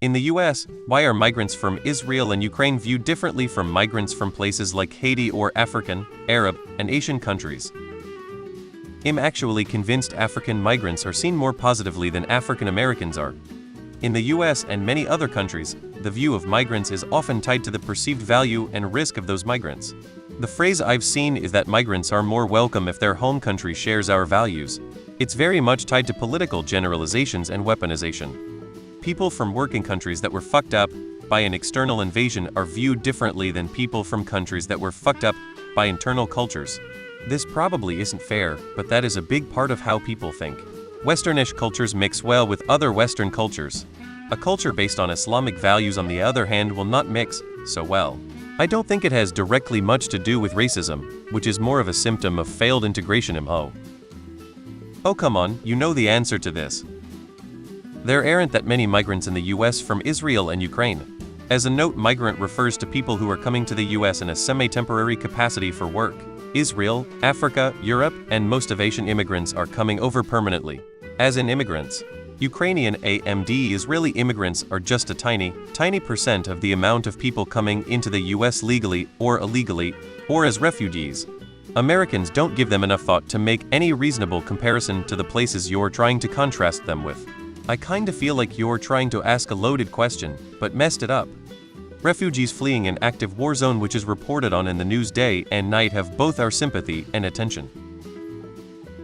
In the US, why are migrants from Israel and Ukraine viewed differently from migrants from places like Haiti or African, Arab, and Asian countries? I'm actually convinced African migrants are seen more positively than African Americans are. In the US and many other countries, the view of migrants is often tied to the perceived value and risk of those migrants. The phrase I've seen is that migrants are more welcome if their home country shares our values. It's very much tied to political generalizations and weaponization. People from working countries that were fucked up by an external invasion are viewed differently than people from countries that were fucked up by internal cultures. This probably isn't fair, but that is a big part of how people think. Westernish cultures mix well with other Western cultures. A culture based on Islamic values, on the other hand, will not mix so well. I don't think it has directly much to do with racism, which is more of a symptom of failed integration. Oh come on, you know the answer to this. There aren't that many migrants in the US from Israel and Ukraine. As a note, migrant refers to people who are coming to the US in a semi-temporary capacity for work. Israel, Africa, Europe, and most of Asian immigrants are coming over permanently. As in immigrants, Ukrainian and Israeli immigrants are just a tiny percent of the amount of people coming into the US legally or illegally, or as refugees. Americans don't give them enough thought to make any reasonable comparison to the places you're trying to contrast them with. I kinda feel like you're trying to ask a loaded question, but messed it up. Refugees fleeing an active war zone which is reported on in the news day and night have both our sympathy and attention.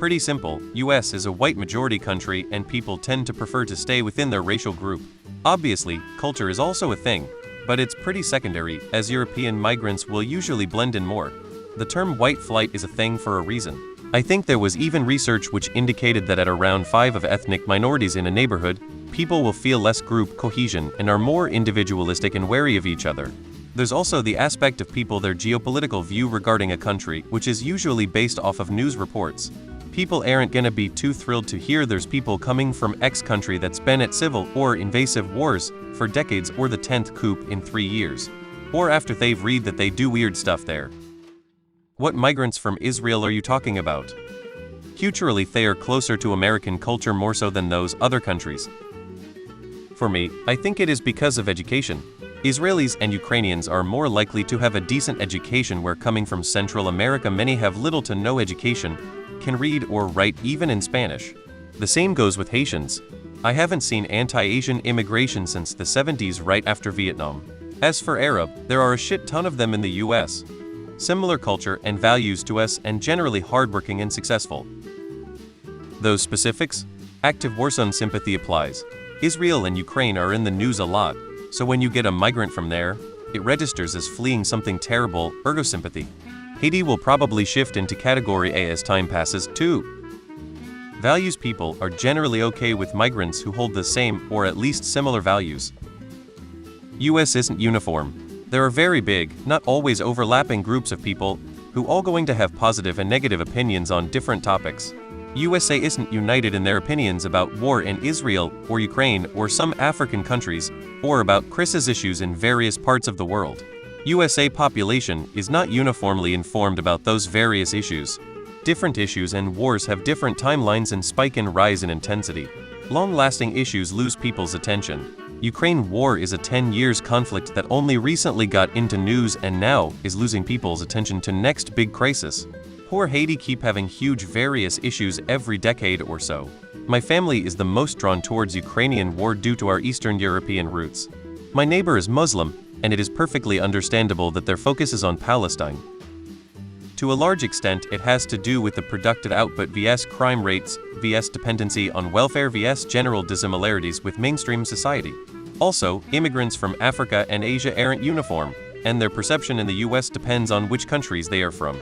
Pretty simple, US is a white majority country and people tend to prefer to stay within their racial group. Obviously, culture is also a thing, but it's pretty secondary, as European migrants will usually blend in more. The term white flight is a thing for a reason. I think there was even research which indicated that at around 5 of ethnic minorities in a neighborhood, people will feel less group cohesion and are more individualistic and wary of each other. There's also the aspect of people, their geopolitical view regarding a country, which is usually based off of news reports. People aren't gonna be too thrilled to hear there's people coming from X country that's been at civil or invasive wars for decades, or the 10th coup in 3 years. Or after they've read that they do weird stuff there. What migrants from Israel are you talking about? Culturally, they are closer to American culture more so than those other countries. For me, I think it is because of education. Israelis and Ukrainians are more likely to have a decent education, where coming from Central America many have little to no education, can read or write even in Spanish. The same goes with Haitians. I haven't seen anti-Asian immigration since the 70s, right after Vietnam. As for Arab, there are a shit ton of them in the US. Similar culture and values to us and generally hardworking and successful. Those specifics? Active war zone sympathy applies. Israel and Ukraine are in the news a lot, so when you get a migrant from there, it registers as fleeing something terrible, ergo sympathy. Haiti will probably shift into category A as time passes too. Values people are generally okay with migrants who hold the same or at least similar values. US isn't uniform. There are very big, not always overlapping groups of people who all going to have positive and negative opinions on different topics. USA isn't united in their opinions about war in Israel or Ukraine or some African countries, or about Chris's issues in various parts of the world. USA population is not uniformly informed about those various issues. Different issues and wars have different timelines and spike and rise in intensity. Long-lasting issues lose people's attention. Ukraine war is a 10 years conflict that only recently got into news and now is losing people's attention to next big crisis. Poor Haiti keep having huge various issues every decade or so. My family is the most drawn towards Ukrainian war due to our Eastern European roots. My neighbor is Muslim, and it is perfectly understandable that their focus is on Palestine. To a large extent, it has to do with the productive output vs crime rates, vs dependency on welfare vs general dissimilarities with mainstream society. Also, immigrants from Africa and Asia aren't uniform, and their perception in the US depends on which countries they are from.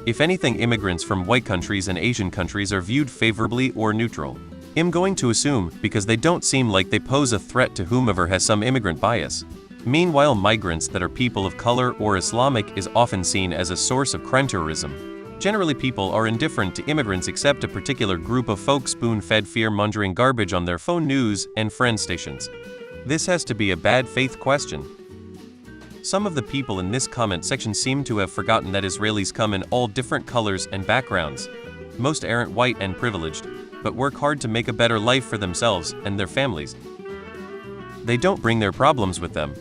If anything, immigrants from white countries and Asian countries are viewed favorably or neutral. I'm going to assume, because they don't seem like they pose a threat to whomever has some immigrant bias. Meanwhile, migrants that are people of color or Islamic is often seen as a source of crime tourism. Generally, people are indifferent to immigrants except a particular group of folk spoon-fed fear-mongering garbage on their phone news and friend stations. This has to be a bad faith question. Some of the people in this comment section seem to have forgotten that Israelis come in all different colors and backgrounds. Most aren't white and privileged, but work hard to make a better life for themselves and their families. They don't bring their problems with them.